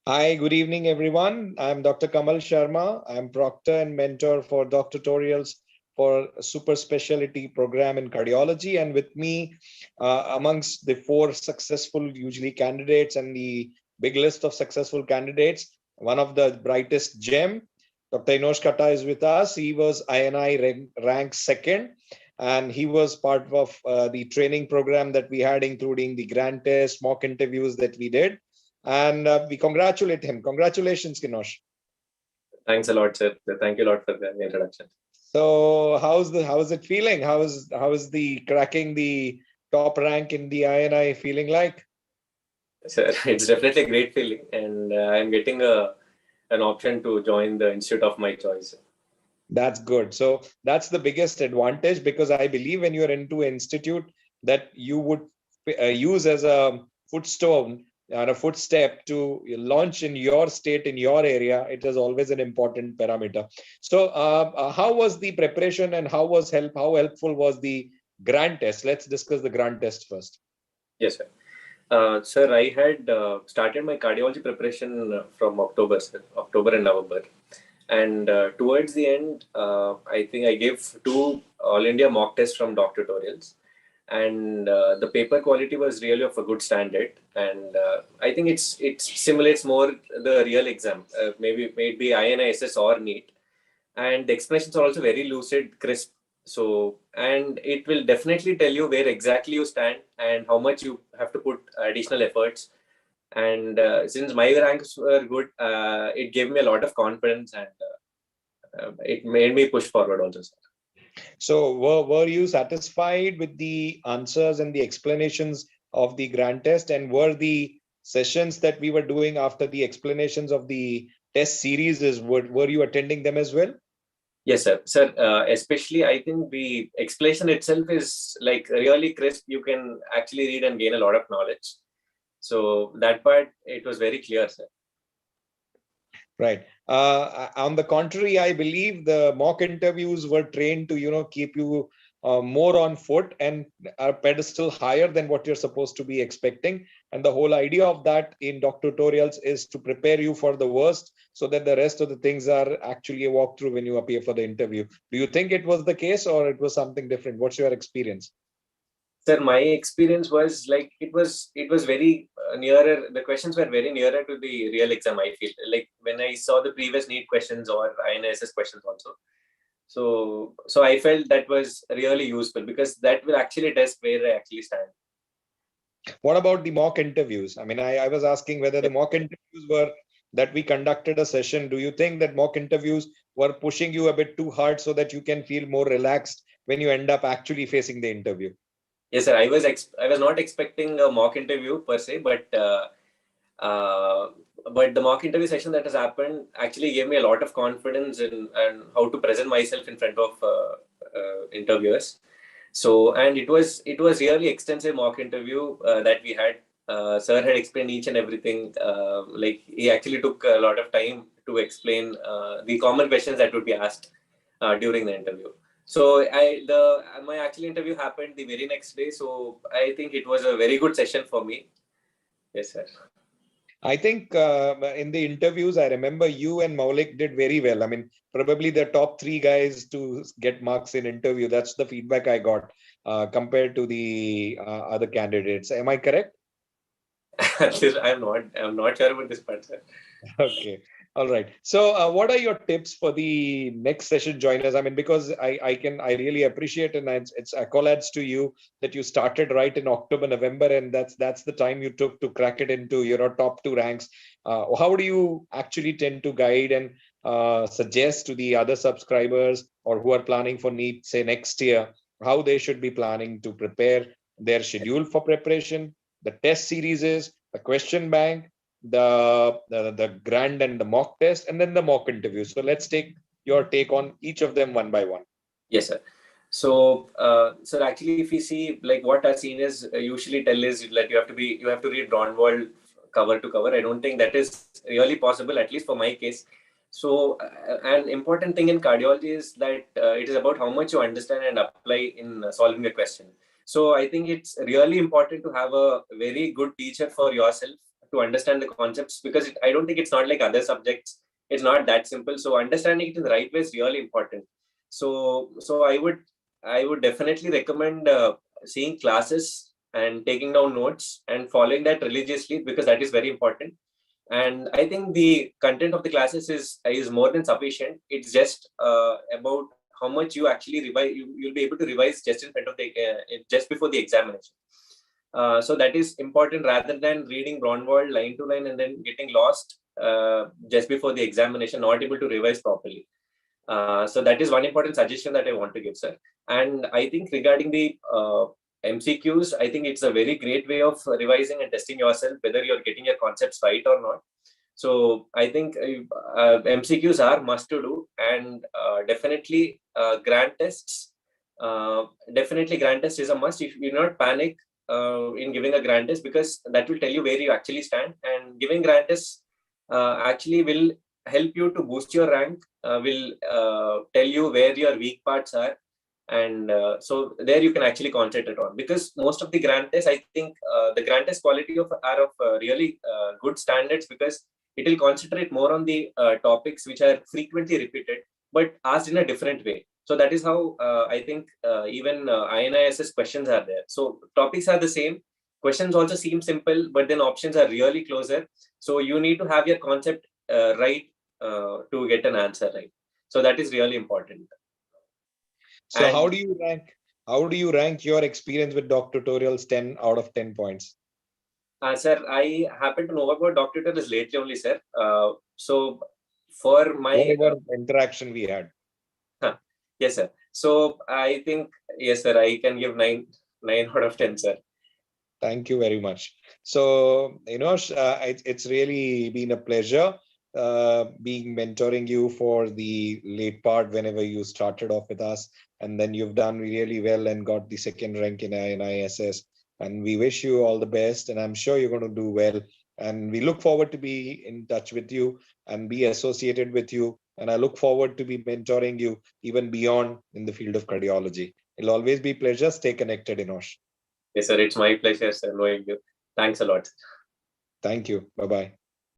Hi, good evening, everyone. I'm Dr. Kamal Sharma. I'm proctor and mentor for doctoratorials for super specialty program in cardiology. And with me, amongst the four successful, usually candidates and the big list of successful candidates, one of the brightest gem, Dr. Inosh Kata is with us. He was INI ranked second, and he was part of the training program that we had, including the grand test, mock interviews that we did. And we congratulate him. Congratulations, Kinosh. Thanks a lot, sir. Thank you a lot for the introduction. So how's it feeling? How is the cracking the top rank in the INI feeling like? Sir, it's definitely a great feeling, and I'm getting an option to join the institute of my choice. That's good. So that's the biggest advantage, because I believe when you're into an institute that you would use as a footstone or a footstep to launch in your state, in your area, it is always an important parameter. So how was the preparation and how helpful was the grand test? Let's discuss the grand test first. Yes, sir. Sir, I had started my cardiology preparation from October and November. And towards the end, I think I gave two All India mock tests from doc tutorials. And the paper quality was really of a good standard. And I think it simulates more the real exam, maybe INISS or NEET. And the explanations are also very lucid, crisp. So, and it will definitely tell you where exactly you stand and how much you have to put additional efforts. And since my ranks were good, it gave me a lot of confidence, and it made me push forward also. So were you satisfied with the answers and the explanations of the grand test? And were the sessions that we were doing after the explanations of the test series, were you attending them as well? Yes, sir. Sir, especially I think the explanation itself is like really crisp. You can actually read and gain a lot of knowledge. So that part, it was very clear, sir. Right. On the contrary, I believe the mock interviews were trained to, keep you more on foot and a pedestal higher than what you're supposed to be expecting. And the whole idea of that in doc tutorials is to prepare you for the worst so that the rest of the things are actually a walkthrough when you appear for the interview. Do you think it was the case or it was something different? What's your experience? Sir, my experience was like it was very nearer. The questions were very nearer to the real exam. I feel like when I saw the previous NEET questions or INSS questions also. So I felt that was really useful because that will actually test where I actually stand. What about the mock interviews? I mean, I was asking whether the mock interviews were that we conducted a session. Do you think that mock interviews were pushing you a bit too hard so that you can feel more relaxed when you end up actually facing the interview? Yes, sir. I was not expecting a mock interview per se, uh, but the mock interview session that has happened actually gave me a lot of confidence in and how to present myself in front of interviewers. So, and it was really extensive mock interview that we had. Sir had explained each and everything. Like he actually took a lot of time to explain the common questions that would be asked during the interview. So my actual interview happened the very next day. So I think it was a very good session for me. Yes, sir. I think in the interviews, I remember you and Maulik did very well. I mean, probably the top three guys to get marks in interview. That's the feedback I got compared to the other candidates. Am I correct? I'm not sure about this part, sir. Okay. All right. So, what are your tips for the next session joiners? I mean, because I really appreciate, and it's accolades to you that you started right in October, November, and that's the time you took to crack it into top two ranks. How do you actually tend to guide and suggest to the other subscribers or who are planning for NEET, say next year, how they should be planning to prepare their schedule for preparation, the test series is, the question bank, the grand and the mock test, and then the mock interview. So let's take your take on each of them one by one. Yes, sir. So actually, if you see, like what our seniors usually tell is that you have to read Ronwald cover to cover. I don't think that is really possible, at least for my case. So, an important thing in cardiology is that it is about how much you understand and apply in solving a question. So, I think it's really important to have a very good teacher for yourself to understand the concepts, because I don't think it's not like other subjects. It's not that simple. So understanding it in the right way is really important. So I would definitely recommend seeing classes and taking down notes and following that religiously, because that is very important. And I think the content of the classes is more than sufficient. It's just about how much you actually revise. You'll be able to revise just in front of the just before the examination. So that is important, rather than reading Braunwald line to line and then getting lost just before the examination, not able to revise properly. So that is one important suggestion that I want to give, sir. And I think regarding the MCQs, I think it's a very great way of revising and testing yourself whether you're getting your concepts right or not. So I think MCQs are must to do, and definitely grant tests. Definitely grant test is a must. You do not panic in giving a grant test, because that will tell you where you actually stand. And giving grant tests actually will help you to boost your rank, will tell you where your weak parts are. And so there you can actually concentrate on, because most of the grant tests, I think the grant test quality are of really good standards, because it will concentrate more on the topics which are frequently repeated but asked in a different way. So that is how I think even INISS questions are there. So topics are the same, questions also seem simple, but then options are really closer. So you need to have your concept right to get an answer right. So that is really important. So And how do you rank your experience with Doc Tutorials 10 out of 10 points? sir, I happen to know about Doc Tutorials lately only, sir. So for my whatever interaction we had. Yes, sir. So I think, yes, sir, I can give 9 out of 10, sir. Thank you very much. So, it's really been a pleasure being mentoring you for the late part whenever you started off with us. And then you've done really well and got the second rank in INISS. And we wish you all the best. And I'm sure you're going to do well. And we look forward to be in touch with you and be associated with you. And I look forward to be mentoring you even beyond in the field of cardiology. It'll always be a pleasure. Stay connected, Inosh. Yes, sir. It's my pleasure, sir, knowing you. Thanks a lot. Thank you. Bye-bye.